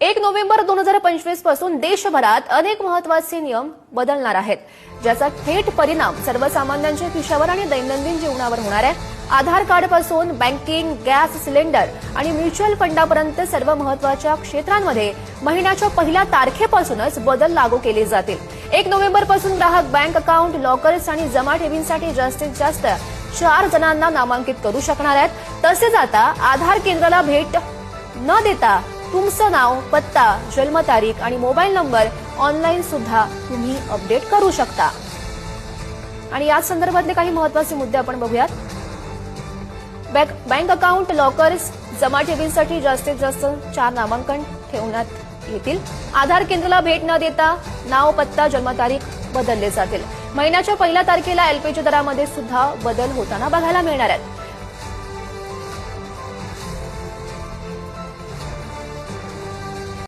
1 November 2025 पासून देशभरात अनेक महत्त्वाचे नियम बदलणार आहेत, ज्याचा थेट परिणाम सर्वसामान्यांच्या खिशावर आणि दैनंदिन जीवनावर होणार आहे। आधार कार्डपासून बँकिंग, गॅस सिलेंडर आणि म्युच्युअल फंडापर्यंत सर्व महत्त्वाच्या क्षेत्रांमध्ये महिन्याच्या पहिल्या तारखेपासूनच बदल लागू केले जातील। 1 नोव्हेंबरपासून ग्राहक बँक अकाउंट, लॉकर्स आणि जमा ठेवींसाठी जास्तीत जास्त 4 जणांना नामांकित करू शकणार आहेत। तसेच आता आधार केंद्राला भेट न देता तुमचं नाव, पत्ता, जन्मतारीख आणि मोबाईल नंबर ऑनलाईन सुद्धा तुम्ही अपडेट करू शकता। आणि या संदर्भातले काही महत्त्वाचे मुद्दे आपण बघूयात। बँक अकाउंट, लॉकर्स, जमा ठेवींसाठी जास्तीत जास्त 4 नामांकन ठेवण्यात येतील। आधार केंद्राला भेट न देता नाव, पत्ता, जन्मतारीख बदलले जातील। महिन्याच्या पहिल्या तारखेला एलपीजी दरामध्ये सुद्धा बदल होताना बघायला मिळणार आहेत।